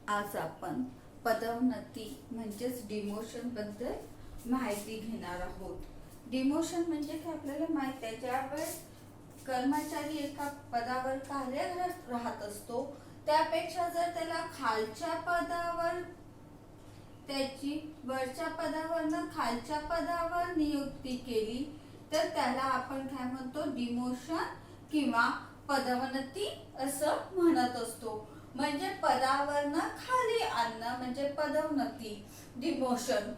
आज आपण पदोन्नती म्हणजेच डिमोशन बद्दल माहिती घेणार आहोत. डिमोशन म्हणजे काय आपल्याला माहिती आहे, ज्यावेळेस कर्मचारी एका पदावर कार्यरत राहत असतो त्यापेक्षा जर त्याला खालच्या पदावर त्याची वरच्या पदावरनं खालच्या पदावर नियुक्ती केली तर त्याला आपण काय म्हणतो, डिमोशन किंवा पदोन्नती असं म्हणत असतो. म्हणजे पदावरनं खाली आणणं म्हणजे पदोन्नती, डिमोशन.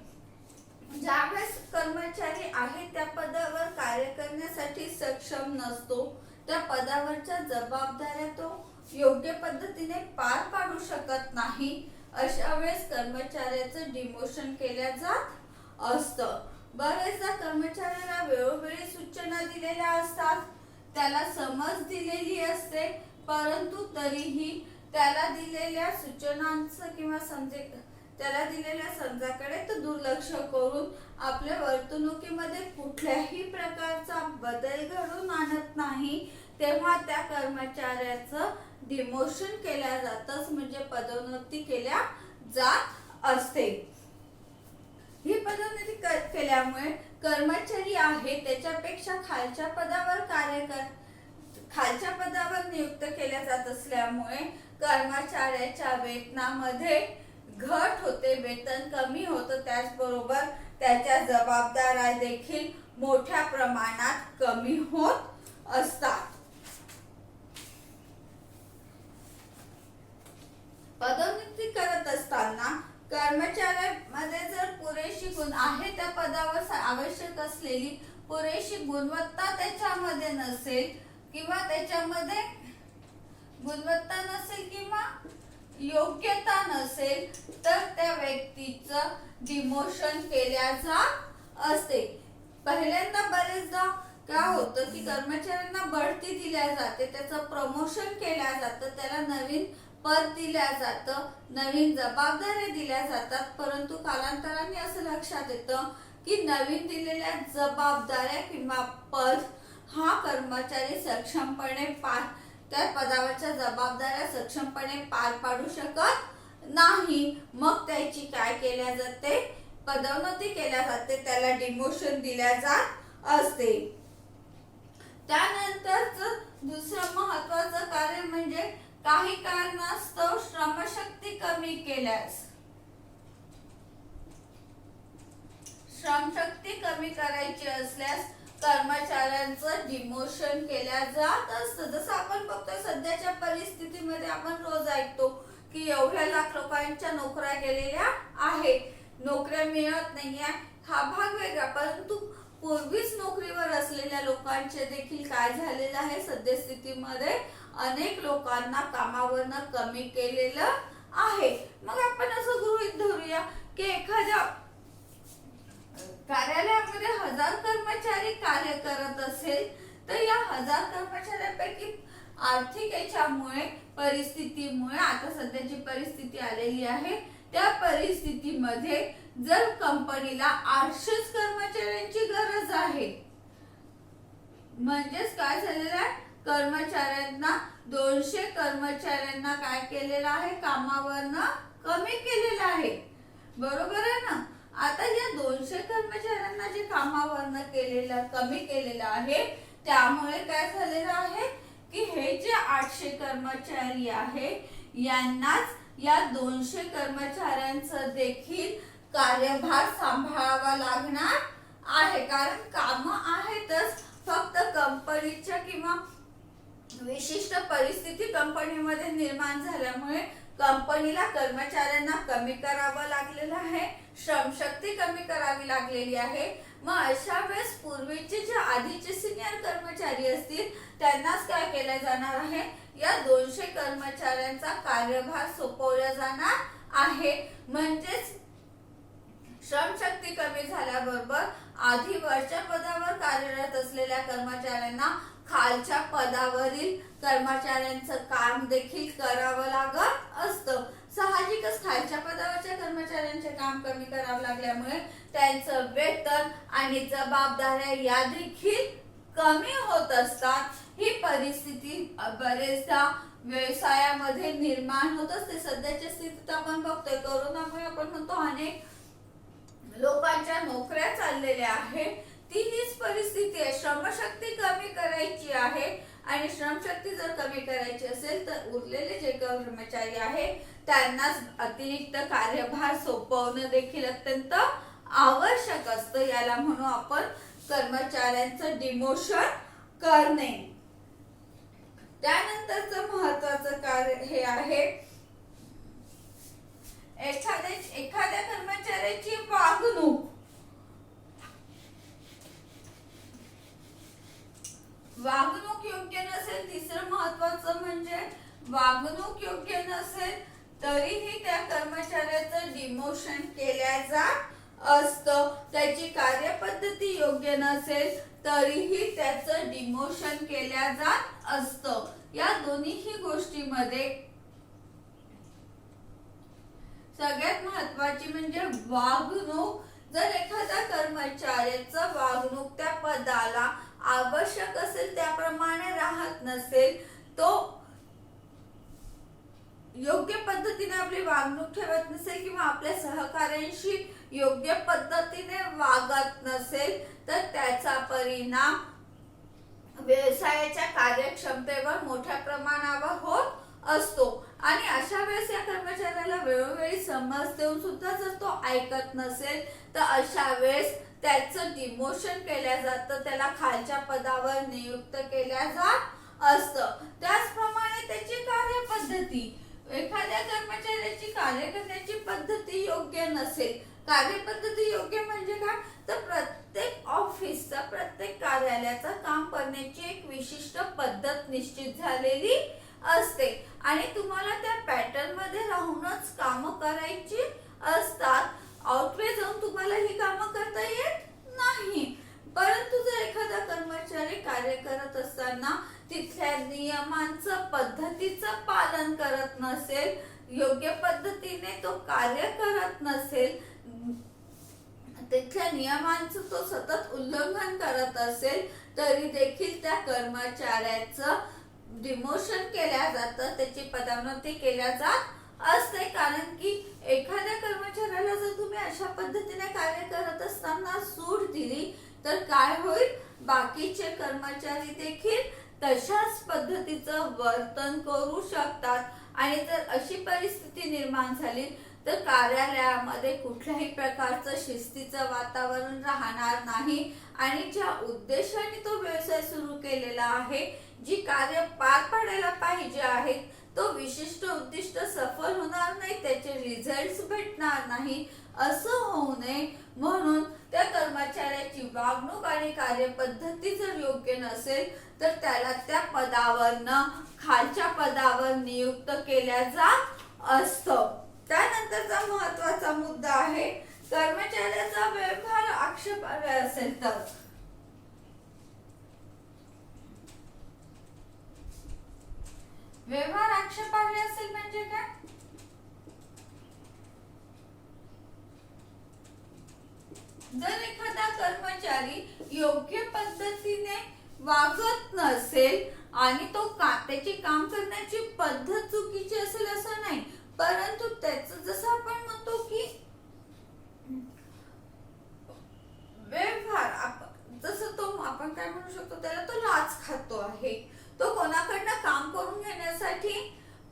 ज्यावेळेस कर्मचारी आहे त्या पदावर कार्य करण्यासाठी सक्षम नसतो, त्या पदावरच्या जबाबदाऱ्या तो योग्य पद्धतीने पार पाडू शकत नाही, अशा वेळेस कर्मचाऱ्याचं डिमोशन केल्या जात असतं. बरेचदा कर्मचाऱ्याला वेळोवेळी सूचना दिलेल्या असतात, त्याला समज दिलेली असते, परंतु तरीही त्याला दिलेल्या सूचनांचं किंवा त्याला दिलेल्या समजाकडे तो दुर्लक्ष करून आपल्या वर्तणुकीमध्ये कुठल्याही प्रकारचा बदल घडवून आणत नाही, तेव्हा त्या कर्मचाऱ्याचं डिमोशन केल्या जातच म्हणजे पदोन्नती केल्या जात असते. ही पदोन्नती केल्यामुळे कर्मचारी आहे त्याच्यापेक्षा खालच्या पदावर नियुक्त केल्या जात असल्यामुळे कर्मचाऱ्याच्या वेतनामध्ये घट होते, वेतन कमी होतं, त्याचबरोबर त्याच्या जबाबदाऱ्या देखील मोठ्या प्रमाणात कमी होत असतात. पदोन्नती करत असताना कर्मचाऱ्यामध्ये जर पुरेशी गुण आहे, त्या पदावर आवश्यक असलेली पुरेशी गुणवत्ता त्याच्यामध्ये नसेल किंवा योग्यता नसेल तर त्या व्यक्तीचं डिमोशन केल्या जात असते. पहिल्यांदा बरेचदा काय होतं की कर्मचाऱ्यांना बढती दिल्या जाते, त्याचं प्रमोशन केल्या जातं, त्याला नवीन पद दिल्या जातं, नवीन जबाबदाऱ्या दिल्या जातात, परंतु कालांतराने असं लक्षात येतं की नवीन दिलेल्या जबाबदाऱ्या किंवा पद हा कर्मचारी सक्षमपणे त्या पदावरच्या जबाबदाऱ्या सक्षमपणे पार पाडू शकत नाही. मग त्याची काय केल्या जाते, पदोन्नती केल्या जाते, त्याला डिमोशन दिल्या जात असते. त्यानंतरच दुसरं महत्वाचं कार्य म्हणजे काही कारणास्तव श्रमशक्ती कमी केल्यास, श्रमशक्ती कमी करायची असल्यास कर्मचाऱ्यांचं डिमोशन केल्या जात असतं. जसं आपण बघतोय सध्याच्या परिस्थितीमध्ये आपण रोज ऐकतो की एवढ्या लाख लोकांच्या नोकऱ्या गेलेल्या आहेत, नोकऱ्या मिळत नाहीये, हा भाग वेगळा, परंतु पूर्वीच नोकरीवर असलेल्या लोकांचे देखील काय झालेलं आहे, सद्यस्थितीमध्ये अनेक लोकांना कामावरनं कमी केलेलं आहे. मग आपण असं गृहीत धरूया की एखाद्या कार्यालयामध्ये 1000 कर्मचारी कार्य करत असेल तर या 1000 कर्मचाऱ्यांपैकी आर्थिक याच्यामुळे परिस्थितीमुळे आता सध्याची परिस्थिती आलेली आहे, त्या परिस्थितीमध्ये जर कंपनीला 800 कर्मचाऱ्यांची गरज आहे, म्हणजेच काय झालेलं आहे, कर्मचाऱ्यांना 200 कर्मचाऱ्यांना काय केलेलं आहे, कामावरनं कमी केलेलं आहे, बरोबर आहे ना. आता या 200 कर्मचाऱ्यांना जे कामावरनं कमी केलेलं आहे, त्यामुळे काय झालेलं आहे की हे जे 800 कर्मचारी आहे यांनाच या 200 कर्मचाऱ्यांचं देखील कार्यभार सांभाळावा लागणार आहे, कारण काम आहेतच, फक्त कंपनीच्या किंवा विशिष्ट परिस्थिती कंपनीमध्ये निर्माण झाल्यामुळे कंपनीला कर्मचाऱ्यांना कमी करावं लागलेलं आहे, श्रमशक्ती कमी करावी लागलेली आहे. मग अशा वेळेस पूर्वीचे जे आधीचे सिनियर कर्मचारी असतील त्यांनाच काय केलं जाणार आहे, या 200 कर्मचाऱ्यांचा कार्यभार सोपवला जाणार आहे. म्हणजेच श्रमशक्ती कमी झाल्याबरोबर आधी वरच्या पदावर कार्यरत असलेल्या कर्मचाऱ्यांना खालच्या पदावरील कर्मचाऱ्यांचं काम देखील करावं लागत असतं. साहजिकच खालच्या पदावरच्या कर्मचाऱ्यांचे काम कमी करावं लागल्यामुळे त्यांचं वेतन आणि जबाबदाऱ्या या देखील कमी होत असतात. ही परिस्थिती बरेचदा व्यवसायामध्ये निर्माण होत असते. सध्याच्या स्थितीत आपण बघतोय, कोरोनामुळे आपण म्हणतो अनेक लोकांच्या नोकऱ्या चाललेल्या आहेत. ती हीच परिस्थिती आहे. श्रमशक्ती कमी करायची आहे आणि श्रमशक्ती जर कमी करायची असेल तर उरलेले जे कर्मचारी आहेत त्यांना अतिरिक्त कार्यभार सोपवणं देखील अत्यंत आवश्यक असतं. याला म्हणू आपण कर्मचाऱ्यांचं डिमोशन करणे. त्यानंतरचं महत्वाचं कार्य हे आहे एखाद्या कर्मचाऱ्याची वागणूक. वागणूक योग्य नसेल. तिसरं महत्वाचं म्हणजे वागणूक योग्य नसेल तरीही त्या कर्मचाऱ्याचं डिमोशन केल्या जात असतं. त्याची कार्यपद्धती योग्य नसेल तरीही त्याचं डिमोशन केल्या जात असतं. या दोन्हीही गोष्टीमध्ये सगळ्यात महत्वाची म्हणजे वागणूक. जर एखाद्या कर्मचाऱ्याचं वागणूक त्या पदाला आवश्यक असेल त्याप्रमाणे राहत नसेल, तो योग्य पद्धतीने आपली वागणूक ठेवत नसेल किंवा आपल्या सहकाऱ्यांशी योग्य पद्धतीने वागत नसेल तर त्याचा परिणाम व्यवसायाच्या कार्यक्षमतेवर मोठ्या प्रमाणावर होत असतो. आणि अशा वेळेस या कर्मचाऱ्याला वेळोवेळी समज देऊन सुद्धा जर तो ऐकत नसेल तर अशा वेळेस त्याचं डिमोशन केल्या जातं. त्याला खालच्या पदावर नियुक्त केल्या जात असतं. त्याचप्रमाणे त्याची कार्यपद्धती, एखाद्या कर्मचाऱ्याची कार्य करण्याची पद्धती योग्य नसेल. कार्यपद्धती योग्य म्हणजे काय, तर प्रत्येक ऑफिसचा, प्रत्येक कार्यालयाचा काम करण्याची एक विशिष्ट पद्धत निश्चित झालेली असते आणि तुम्हाला त्या पॅटर्न मध्ये राहूनच कामं करायची असतात. आउटवे जाऊन तुम्हाला ही कामं करता येत नाही. परंतु जर एखादा कर्मचारी कार्य करत असताना तिथल्या नियमांचं, पद्धतीचं पालन करत नसेल, योग्य पद्धतीने तो कार्य करत नसेल, तिथल्या नियमांचं तो सतत उल्लंघन करत असेल तरी देखील त्या कर्मचाऱ्याचं डिमोशन केल्या जातं, त्याची पदोन्नती केल्या जात असते. कारण की एखाद्या कर्मचाऱ्याला जर तुम्ही अशा पद्धतीने कार्य करत असताना सूट दिली तर काय होईल, बाकीचे कर्मचारी देखील तशाच पद्धतीचं वर्तन करू शकतात आणि जर अशी परिस्थिती निर्माण झाली तर कार्यालयामध्ये कुठल्याही प्रकारचं शिस्तीचं वातावरण राहणार नाही आणि ज्या उद्देशाने तो व्यवसाय सुरू केलेला आहे, जी कार्य पार पाडायला पाहिजे आहेत, तो विशिष्ट उद्दिष्ट सफल होणार नाही, त्याचे रिझल्ट्स भेटणार नाही. असं होऊ नये म्हणून त्या कर्मचाऱ्याची वागणूक आणि कार्यपद्धती जर योग्य नसेल तर त्याला त्या पदावरनं खालच्या पदावर नियुक्त केल्या जात असतं. त्यानंतरचा महत्वाचा मुद्दा आहे कर्मचाऱ्याचा व्यवहार आक्षेपार्ह असेल तर. व्यवहार आक्षेपार्ह असेल म्हणजे काय, जर एखादा कर्मचारी योग्य पद्धतीने वागत नसेल आणि तो त्याची काम करण्याची पद्धत चुकीची असेल असं नाही, परंतु त्याचं जसं आपण म्हणतो की व्यवहार, जसं तो आपण काय म्हणू शकतो, त्याला तो लाच खातो आहे, तो कोणाकडनं काम करून घेण्यासाठी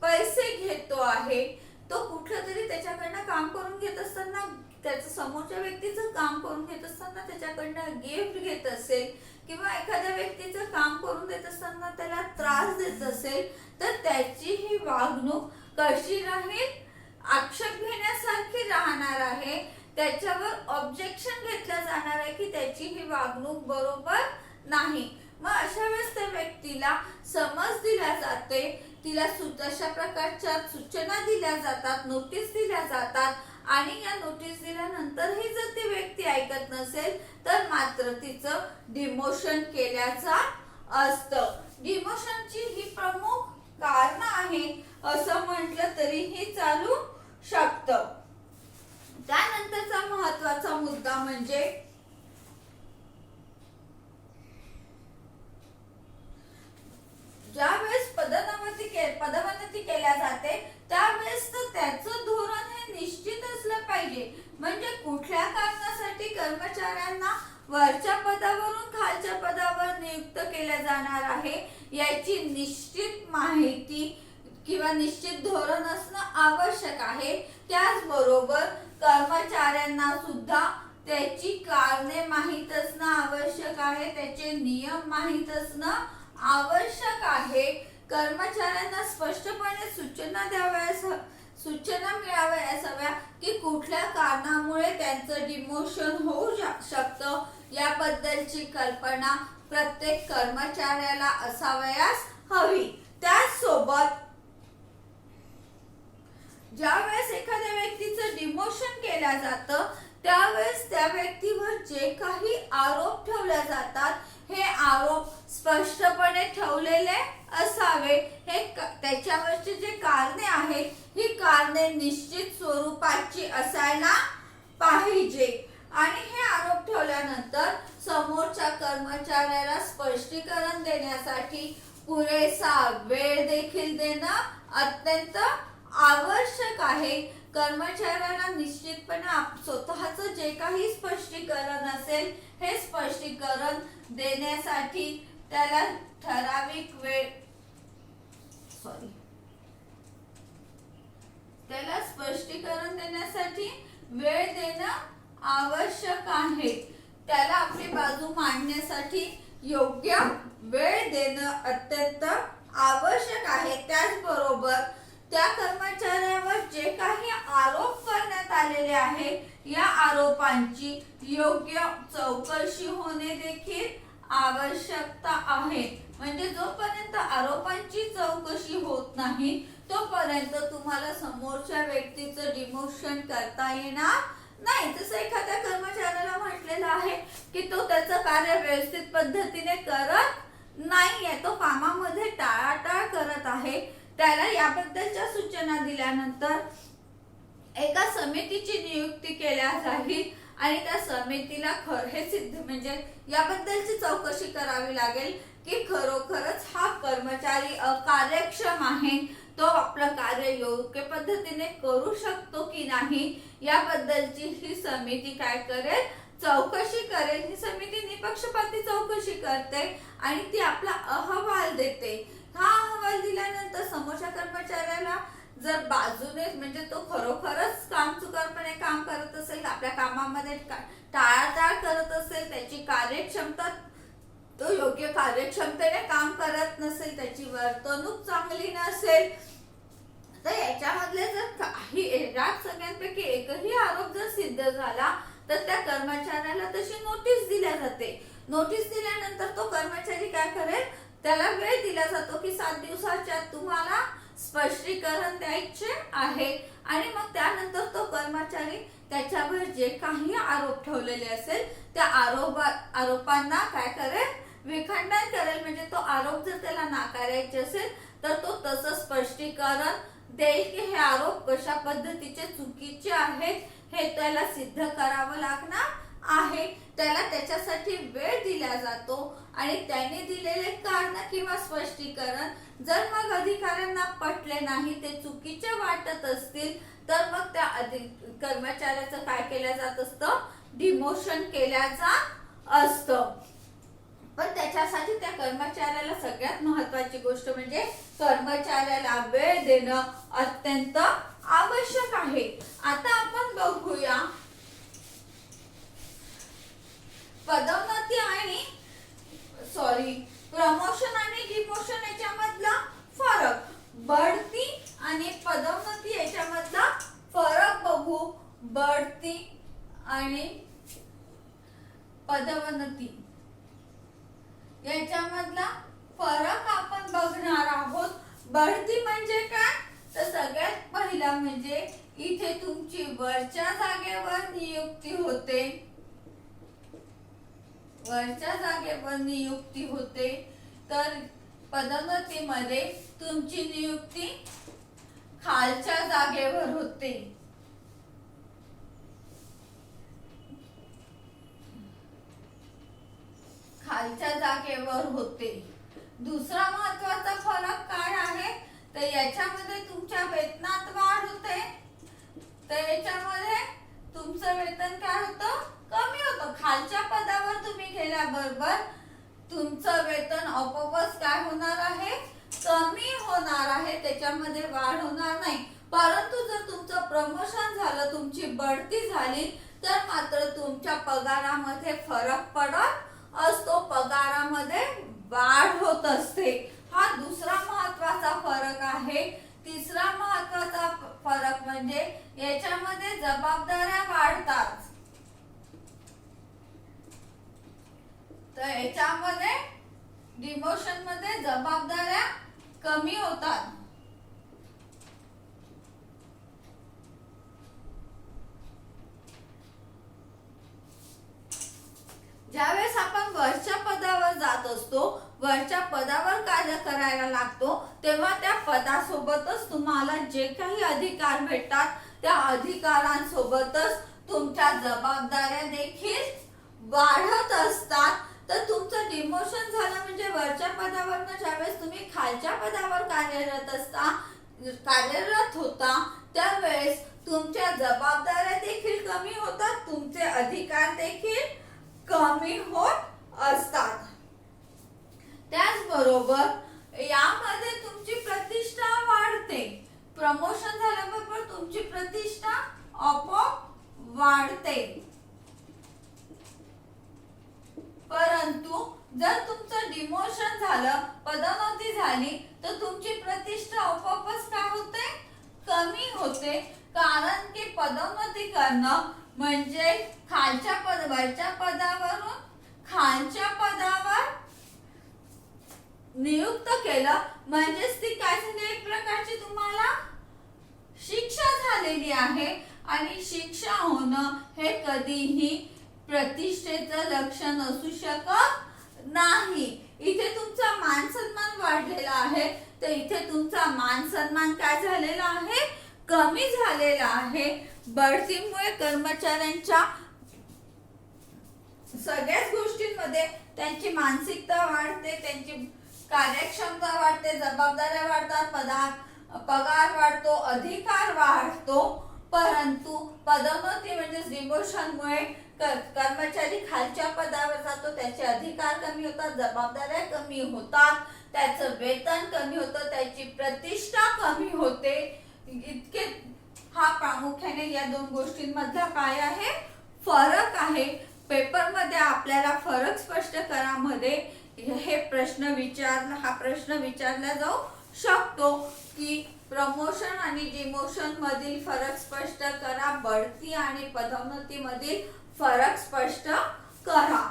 पैसे घेतो आहे, तो कुठलं तरी त्याच्याकडनं काम करून घेत असताना, त्याचं समोरच्या व्यक्तीचं काम करून घेत असताना त्याच्याकडनं गिफ्ट घेत असेल किंवा एखाद्या व्यक्तीचं काम करून देत असताना त्याला त्रास देत असेल तर त्याची ही वागणूक कशी राहील, आक्षेप घेण्यासारखी राहणार आहे. त्याच्यावर ऑब्जेक्शन घेतलं जाणार आहे की त्याची ही वागणूक बरोबर नाही. मग अशा वेळेस त्या व्यक्तीला समज दिल्या जाते, तिला अशा प्रकारच्या सूचना दिल्या जातात, नोटीस दिल्या जातात आणि या नोटीस दिल्यानंतरही जर ती व्यक्ती ऐकत नसेल तर मात्र तिचं डिमोशन केल्या जात असतं. डिमोशनची ही प्रमुख कारण आहे असं म्हटलं तरीही चालू शकतं. त्यानंतरचा महत्वाचा मुद्दा म्हणजे ज्यावेळेस पदोन्नती केल्या जाते त्यावेळेस तर त्याचं धोरण हे निश्चित असलं पाहिजे. म्हणजे कुठल्या कारणासाठी कर्मचाऱ्यांना वरच्या पदावरून खालच्या पदावर नियुक्त केले जाणार आहे याची निश्चित माहिती किंवा निश्चित धोरण असणं आवश्यक आहे. त्याचबरोबर कर्मचाऱ्यांना सुद्धा त्याची कारणे माहीत असणं आवश्यक आहे, त्याचे नियम माहीत असणं आवश्यक आहे. कर्मचाऱ्यांना स्पष्टपणे सूचना मिळाव्यास हव्या की कुठल्या कारणामुळे त्यांचं डिमोशन होऊ शकतं याबद्दलची कल्पना प्रत्येक कर्मचाऱ्याला असावयास हवी. त्याचसोबत ज्यावेळेस एखाद्या व्यक्तीचं डिमोशन केलं जातं त्यावेळेस त्या व्यक्तीवर जे काही आरोप ठेवले जातात हे आरोप स्पष्टपणे ठेवलेले असावे. हे त्याच्यावरचे जे कारणे आहेत ही कारणे निश्चित स्वरूपाची असायला पाहिजे. आणि हे आरोप ठेवल्यानंतर समोरच्या कर्मचाऱ्याला स्पष्टीकरण देण्यासाठी पुरेसा वेळ देखील देणं अत्यंत आवश्यक आहे. कर्मचाऱ्यांना निश्चितपणे स्वतःचं जे काही स्पष्टीकरण असेल हे स्पष्टीकरण देण्यासाठी त्याला ठराविक वेळ त्याला स्पष्टीकरण देण्यासाठी वेळ देणं आवश्यक आहे. त्याला आपली बाजू मांडण्यासाठी योग्य वेळ देणं अत्यंत आवश्यक आहे. त्याचबरोबर त्या कर्मचाऱ्यावर जे काही आरोप करण्यात आलेले आहे या आरोपांची योग्य चौकशी होणे देखील आवश्यकता आहे. म्हणजे जोपर्यंत आरोपांची चौकशी होत नाही तोपर्यंत तुम्हाला समोरच्या व्यक्तीचं डिमोशन करता येणार नाही. जसं एखाद्या कर्मचाऱ्याला म्हटलेलं आहे की तो त्याचं कार्य व्यवस्थित पद्धतीने करत नाहीये, तो कामामध्ये टाळाटाळ करत आहे, त्याला याबद्दलच्या सूचना दिल्यानंतर एका समितीची नियुक्ती केल्या जाईल आणि त्या समितीला हे सिद्ध म्हणजे याबद्दलची चौकशी करावी लागेल की खरोखरच हा कर्मचारी अकार्यक्षम आहे, तो आपलं कार्य योग्य पद्धतीने करू शकतो की नाही याबद्दलची ही समिती काय करेल, चौकशी करेल. ही समिती निपक्षपाती चौकशी करते आणि ती आपला अहवाल देते. हा अहवाल दिल्यानंतर समोरच्या कर्मचाऱ्याला जर बाजूने म्हणजे तो खरोखरच कामचुकारपणे काम करत असेल, आपल्या कामामध्ये टाळाटाळ करत असेल, त्याची कार्यक्षमता तो योग्य कार्यक्षमतेने काम करत नसेल, त्याची वर्तणूक चांगली नसेल, तर याच्यामधले जर काही या सगळ्यांपैकी एकही आरोप जर सिद्ध झाला तर त्या कर्मचाऱ्याला तशी नोटीस दिल्या जाते. नोटीस दिल्यानंतर तो कर्मचारी काय करेल, त्याला वेळ दिला जातो की 7 दिवसाच्या तुम्हाला स्पष्टीकरण द्यायचे आहे आणि मग त्यानंतर तो कर्मचारी त्याच्यावर जे काही आरोप ठेवलेले असेल त्या आरोपांना काय करेल, विखंडन करेल. म्हणजे तो आरोप जर त्याला नाकारायचे असेल तर तो तसं स्पष्टीकरण देईल की हे आरोप कशा पद्धतीचे चुकीचे आहेत हे त्याला सिद्ध करावं लागणार आहे. त्याला त्याच्यासाठी वेळ दिला जातो आणि त्याने दिलेले कारण किंवा स्पष्टीकरण जर मग अधिकाऱ्यांना पटले नाही, ते चुकीचे वाटत असतील तर मग त्या कर्मचाऱ्याचं काय केलं जात असतं, डिमोशन केल्या जात असतं. पण त्याच्यासाठी त्या कर्मचाऱ्याला सगळ्यात महत्त्वाची गोष्ट म्हणजे कर्मचाऱ्याला वेळ देणं अत्यंत आवश्यक आहे. आता आपण बघूया पदोन्नती आणि प्रमोशन आणि डिमोशन याच्यामधला फरक, बढती आणि पदोन्नती याच्यामधला फरक बघू. बढती आणि पदोन्नती याच्यामधला फरक आपण बघणार आहोत. बढती म्हणजे काय, तर सगळ्यात पहिला म्हणजे इथे तुमची वरच्या जागेवर नियुक्ती होते, वरच्या जागेवर नियुक्ती होते. तर पदोन्नतीमध्ये तुमची नियुक्ती खालच्या जागेवर होते. खालच्या जागेवर होते. दुसरा महत्वाचा फरक काय आहे तर याच्यामध्ये तुमच्या वेतनात वाढ होते, तर याच्यामध्ये तुमचं वेतन काय होतं कमी होतं. खालच्या पदावर तुम्ही गेल्याबरोबर तुमचं वेतन आपोआपच काय होणार आहे कमी होणार आहे, त्याच्यामध्ये वाढ होणार नाही. परंतु जर तुमचं प्रमोशन झालं, तुमची बढती झाली तर मात्र तुमच्या पगारामध्ये फरक पडत असतो, पगारामध्ये वाढ होत असते. हा दुसरा महत्वाचा फरक आहे. तिसरा महत्वाचा फरक म्हणजे याच्यामध्ये जबाबदाऱ्या वाढतात, तर याच्यामध्ये डिमोशन मध्ये जबाबदाऱ्या कमी होतात. ज्यावेळेस आपण वरच्या पदावर जात असतो, वरच्या पदावर कार्य करायला लागतो, तेव्हा त्या पदासोबतच तुम्हाला जे काही अधिकार भेटतात त्या अधिकारांसोबतच तुमच्या जबाबदाऱ्या देखील वाढत असतात. तर तुमचं डिमोशन झालं म्हणजे वरच्या पदावरनं ज्यावेळेस तुम्ही खालच्या पदावर कार्यरत होता त्यावेळेस तुमच्या जबाबदाऱ्या देखील कमी होतात, तुमचे अधिकार देखील कमी होत असतात. त्याचबरोबर यामध्ये तुमची प्रतिष्ठा वाढते. प्रमोशन झाल्याबरोबर तुमची प्रतिष्ठा आपोआप वाढते. परंतु जर तुमचं डिमोशन झालं, पदोन्नती झाली, तर तुमची प्रतिष्ठा आपोआपच काय होते कमी होते. कारण की पदोन्नती करणं म्हणजे वरच्या पदावरून खालच्या पदावर नियुक्त केलं म्हणजेच ती काय झाली एक प्रकारची तुम्हाला शिक्षा झालेली आहे. आणि शिक्षा होणं हे कधीही प्रतिष्ठेचं लक्षण असू शकत नाही. इथे तुमचा मान सन्मान वाढलेला आहे, तर इथे तुमचा मान सन्मान काय झालेला आहे कमी झालेला आहे. बढतीमुळे कर्मचाऱ्यांच्या सगळ्याच गोष्टींमध्ये त्यांची मानसिकता वाढते, त्यांची कार्यक्षमता वाढते, जबाबदाऱ्या वाढतात, पगार वाढतो, अधिकार वाढतो. परंतु पदोन्नती म्हणजे डिमोशनमुळे कर्मचारी खालच्या पदावर जातो, त्याचे अधिकार कमी होतात, जबाबदाऱ्या कमी होतात, त्याचं वेतन कमी होतं, त्याची प्रतिष्ठा कमी होते. इतके हा प्रामुख्याने या दोन गोष्टींमधला काय आहे फरक आहे. पेपर मध्ये आपल्याला फरक स्पष्ट करा मध्ये हा प्रश्न विचारला जाऊ शकतो की प्रमोशन आणि डिमोशन मधील फरक स्पष्ट करा, बढती आणि पदोन्नती मधील फरक स्पष्ट करा.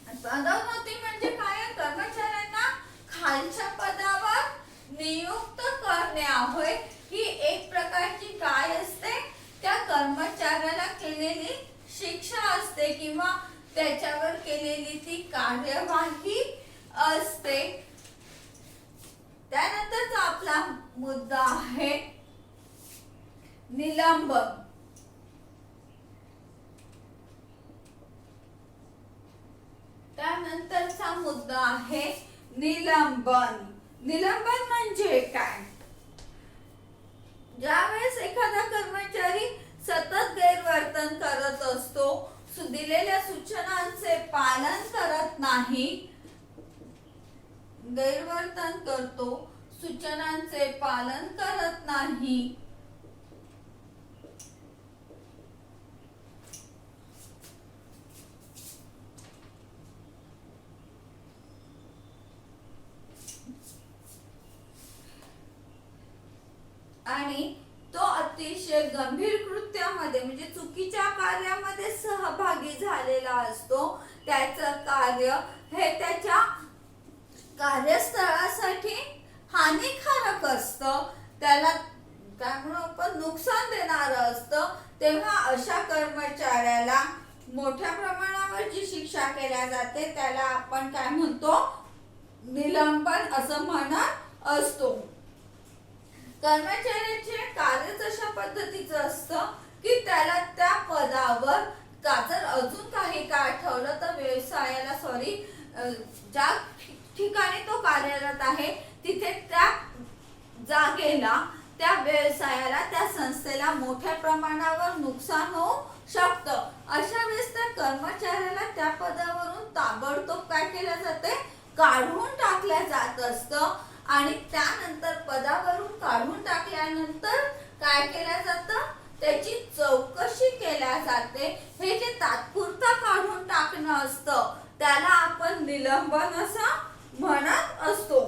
पदोन्नती म्हणजे काय कर्मचाऱ्यांना खालच्या पदावर नियुक्त करणे होय. ही एक प्रकारची काय असते त्या कर्मचाऱ्याला केलेली शिक्षा असते किंवा त्याच्यावर केलेली ती कार्यवाही असते. त्यानंतरचा आपला मुद्दा आहे निलंबन. त्यानंतरचा मुद्दा आहे निलंबन. निलंबन म्हणजे काय? ज्यावेळेस एखादा कर्मचारी सतत गैरवर्तन करत असतो, दिलेल्या सूचनांचे पालन करत नाही, गैरवर्तन करतो, सूचनांचे पालन करत नाही, आणि तो अतिशय गंभीर कृत्यामध्ये म्हणजे चुकीच्या कार्यामध्ये सहभागी झालेला असतो, त्याचं कार्य हे त्याच्या कार्यस्थळासाठी हानिकारक असतं, त्याला त्यामुळे आपण नुकसान देणारं असतं. तेव्हा अशा कर्मचाऱ्याला मोठ्या प्रमाणावर जी शिक्षा केल्या जाते त्याला आपण काय म्हणतो निलंबन असं म्हणत असतो. कर्मचाऱ्याचे कार्यच अशा पद्धतीचं असतं की त्याला त्या पदावर जर अजून काही काळ ठेवलं तर व्यवसायाला ज्या ठिकाणी तो कार्यरत आहे तिथे त्या जागेला, त्या व्यवसायाला, त्या संस्थेला मोठ्या प्रमाणावर नुकसान होऊ शकतं. अशा वेळेस त्या कर्मचाऱ्याला त्या पदावरून ताबडतोब काय केलं जाते, काढून टाकल्या जात असतं. आणि त्यानंतर पदावरून काढून टाकल्यानंतर काय केलं जातं, त्याची चौकशी केल्या जाते. हे जे तात्पुरता काढून टाकणं असतं त्याला आपण निलंबन असं म्हणत असतो.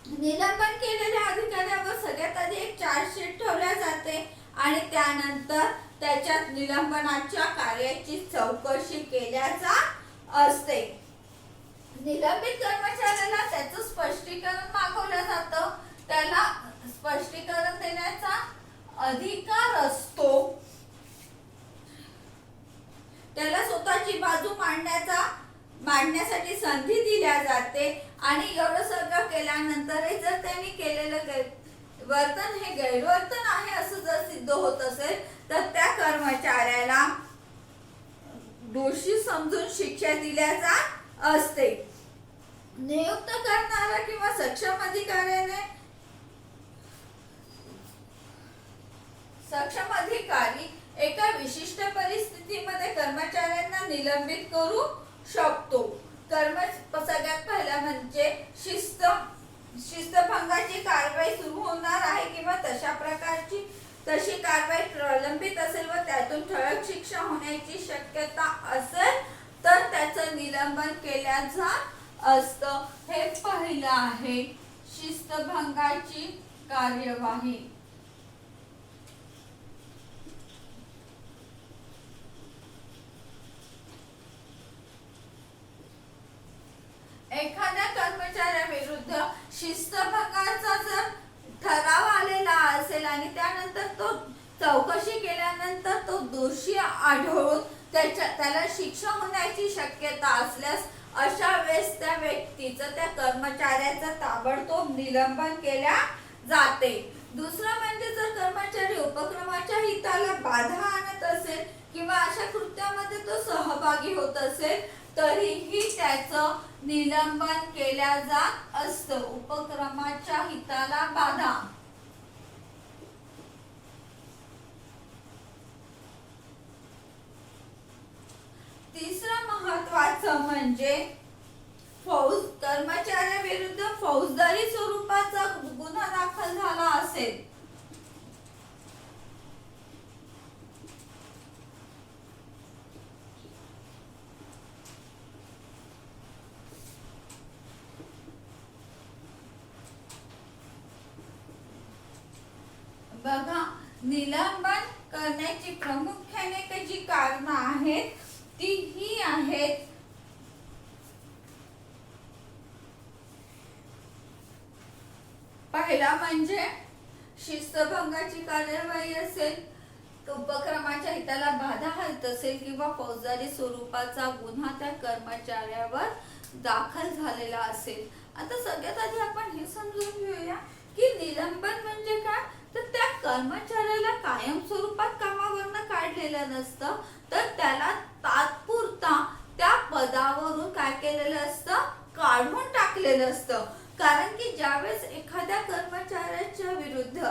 निलंबन केलेल्या अधिकाऱ्यावर सगळ्यात आधी एक चार्जशीट ठेवल्या जाते आणि त्यानंतर त्याच्यात निलंबनाच्या कार्याची चौकशी केल्या जात असते. निलंबित कर्मचाऱ्याला त्याचं स्पष्टीकरण मागवलं जातं. त्याला स्पष्टीकरण देण्याचा अधिकार असतो. त्याला स्वतःची बाजू मांडण्यासाठी संधी दिल्या जाते. आणि एवढं सगळं केल्यानंतरही जर त्यांनी केलेलं वर्तन हे गैरवर्तन आहे असं जर सिद्ध होत असेल तर त्या कर्मचाऱ्याला दोषी समजून शिक्षा दिल्या जात असते. नियुक्त करणारा किंवा सक्षम अधिकारी एका विशिष्ट परिस्थितीमध्ये कर्मचाऱ्यांना निलंबित करू शकतो. सगळ्यात पहिला म्हणजे शिस्तभंगाची कारवाई सुरू होणार आहे किंवा तशी कारवाई प्रलंबित असेल व त्यातून ठळक शिक्षा होण्याची शक्यता असेल तर त्याचं निलंबन केल्या जात असतं. हे पहिलं आहे शिस्तभंगाची कार्यवाही. एखाद्या कर्मचाऱ्याविरुद्ध शिस्तभंगाचा जर ठराव आलेला असेल आणि त्यानंतर तो चौकशी केल्यानंतर तो दोषी आढळून त्याला शिक्षा होण्याची शक्यता असल्यास अशा वेळेस त्या व्यक्तीचं, त्या कर्मचाऱ्याचं ताबडतोब निलंबन केल्या जाते. दुसरं म्हणजे जर कर्मचारी उपक्रमाच्या हिताला बाधा आणत असेल किंवा अशा कृत्यामध्ये तो सहभागी होत असेल तरीही त्याचं निलंबन केल्या जात असतं. उपक्रमाच्या हिताला बाधा. तिसरं महत्वाचं म्हणजे कर्मचाऱ्याविरुद्ध फौजदारी स्वरूपाचा गुन्हा दाखल झाला असेल बघा, निलंबन करण्याची प्रामुख्याने जी कारणं आहेत ती ही आहेत. पहिला म्हणजे शिस्तभंगाची कार्यवाही असेल, उपक्रमाच्या हिताला बाधा होत असेल किंवा फौजदारी स्वरूपाचा गुन्हा त्या कर्मचाऱ्यावर दाखल झालेला असेल. आता सगळ्यात आधी आपण हे समजून घेऊया की निलंबन म्हणजे काय. तर त्या कर्मचाऱ्याला कायम स्वरूपात कामावरनं काढलेलं नसतं तर त्याला तात्पुरता त्या पदावरून काय केलेलं असतं, काढून टाकलेलं असतं. कारण की ज्यावेळेस एखाद्या कर्मचाऱ्याच्या विरुद्ध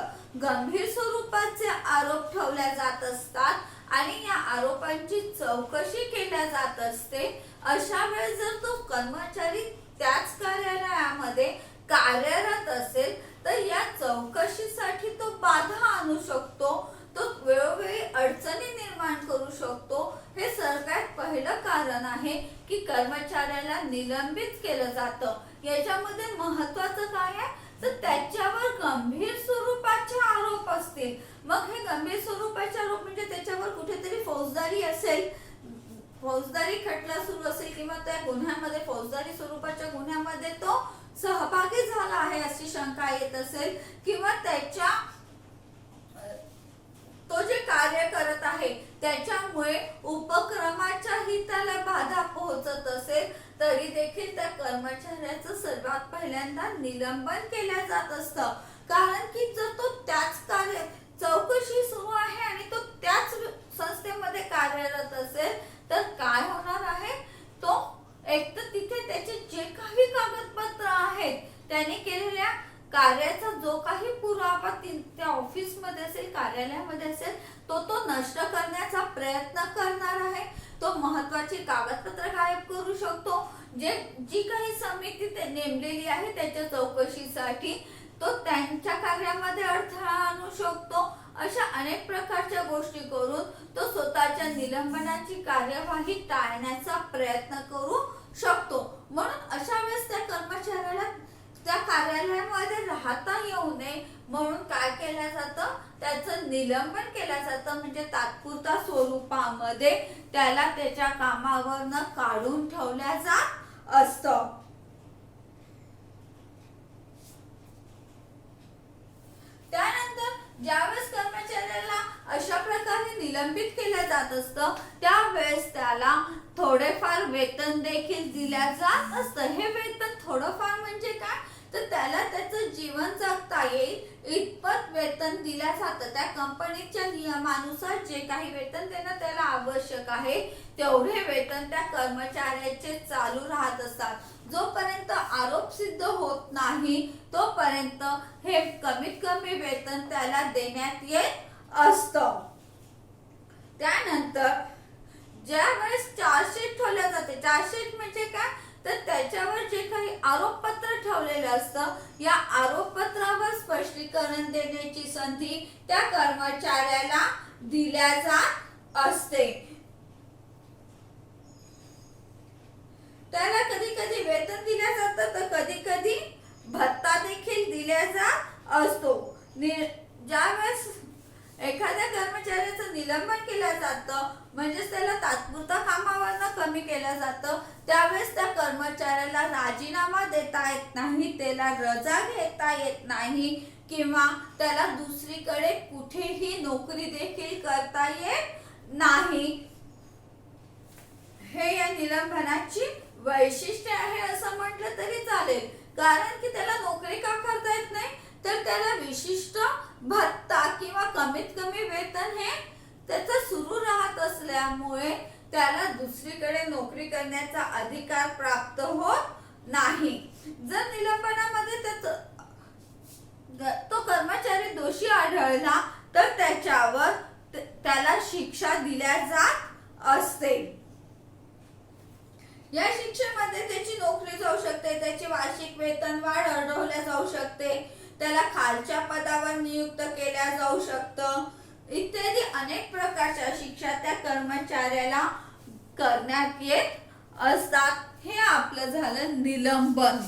गंभीर स्वरूपाचे आरोप ठेवल्या जात असतात आणि या आरोपांची चौकशी केल्या जात असते, अशा वेळेस जर तो कर्मचारी त्याच कार्यालयामध्ये कार्यरत असेल तर या चौकशीसाठी तो बाधा आणू शकतो, तो वेळोवेळी अडचणी निर्माण करू शकतो. हे सगळ्यात पहिलं कारण आहे की कर्मचाऱ्याला निलंबित केलं जातं. याच्यामध्ये महत्वाचं काय आहे तर त्याच्यावर गंभीर स्वरूपाचे आरोप असतील. मग हे गंभीर स्वरूपाचे आरोप म्हणजे त्याच्यावर कुठेतरी फौजदारी असेल, फौजदारी खटला सुरू असेल किंवा त्या गुन्ह्यामध्ये, फौजदारी स्वरूपाच्या गुन्ह्यामध्ये तो सहभागी झाला आहे अशी शंका येत असेल किंवा तो जे कार्य करत आहे त्याच्यामुळे उपक्रमाच्या हिताला बाधा पोहोचत असेल तरी देखील त्या कर्मचाऱ्याचं सर्वात पहिल्यांदा निलंबन केल्या जात असतं. कारण की जर तो त्याच चौकशी सुरू आहे आणि तो त्याच संस्थेमध्ये कार्यरत असेल तर काय होणार आहे, तो एक तर तिथे त्याचे जे काही कागदपत्र आहेत, त्याने केलेल्या कार्याचा जो काही पुरावा त्या ऑफिस मध्ये असेल, कार्यालयामध्ये असेल, तो नष्ट करण्याचा प्रयत्न करणार आहे. तो महत्वाची कागदपत्र गायब करू शकतो. जी काही समिती नेमलेली आहे त्याच्या चौकशीसाठी, तो त्यांच्या कार्यामध्ये अडथळा आणू शकतो. अशा अनेक प्रकारच्या गोष्टी करून तो स्वतःच्या निलंबनाची कार्यवाही टाळण्याचा प्रयत्न करू शकतो. म्हणून अशा वेळेस त्या कर्मचाऱ्याला त्या कार्यालयामध्ये राहता येऊ नये म्हणून काय केलं जातं, त्याचं निलंबन केलं जातं. म्हणजे तात्पुरत्या स्वरूपामध्ये त्याला त्याच्या कामावरनं काढून ठेवल्या जात असतं. त्यानंतर ज्यावेळेस कर्मचाऱ्याला अशा प्रकारे निलंबित केलं जात असतं, त्यावेळेस त्याला थोडेफार वेतन देखील दिल्या जात असतं. हे वेतन थोडंफार म्हणजे काय, तर त्याला त्याचं जीवन जगता येईल इतपत वेतन दिल्या जातं. त्या कंपनीच्या नियमानुसार जे काही वेतन देणं त्याला आवश्यक आहे, तेवढे वेतन त्या कर्मचाऱ्याचे चालू राहत असतात. जोपर्यंत आरोप सिद्ध होत नाही तोपर्यंत हे कमीत कमी वेतन त्याला देण्यात येत असतं. त्यानंतर ज्या वेळेस चार्जशीट ठेवल्या जाते, चार्जशीट म्हणजे काय, तर त्याच्यावर जे काही आरोपपत्र ठेवलेलं असतं, या आरोपपत्रावर स्पष्टीकरण देण्याची संधी त्या कर्मचाऱ्याला दिल्या जात असते. त्याला कधी कधी वेतन दिल्या जातं, तर कधी कधी भत्ता देखील दिल्या जात असतो. ज्यावेळेस एखाद्या कर्मचाऱ्याचं निलंबन केलं जातं, म्हणजेच त्याला तात्पुरता कामावरनं कमी केलं जातं, त्यावेळेस त्या कर्मचाऱ्याला राजीनामा देता येत नाही, त्याला रजा घेता येत नाही किंवा त्याला दुसरीकडे कुठेही नोकरी देखील करता येत नाही. हे या निलंबनाची वैशिष्ट्य आहे असं म्हटलं तरी चालेल. कारण की त्याला नोकरी का करता येत नाही, तर त्याला विशिष्ट भत्ता किंवा कमीत कमी वेतन हे त्याचं सुरू राहत असल्यामुळे त्याला दुसरीकडे नोकरी करण्याचा अधिकार प्राप्त होत नाही. जर निलंबनामध्ये तो कर्मचारी दोषी आढळला तर त्याला शिक्षा दिल्या जात असते. या शिक्षेमध्ये त्याची नोकरी जाऊ शकते, त्याची वार्षिक वेतन वाढ अडवल्या जाऊ शकते, त्याला खालच्या पदावर नियुक्त केल्या जाऊ शकतं, इत्यादी अनेक प्रकारच्या शिक्षा त्या कर्मचाऱ्याला करण्यात येत असतात. हे आपलं झालं निलंबन.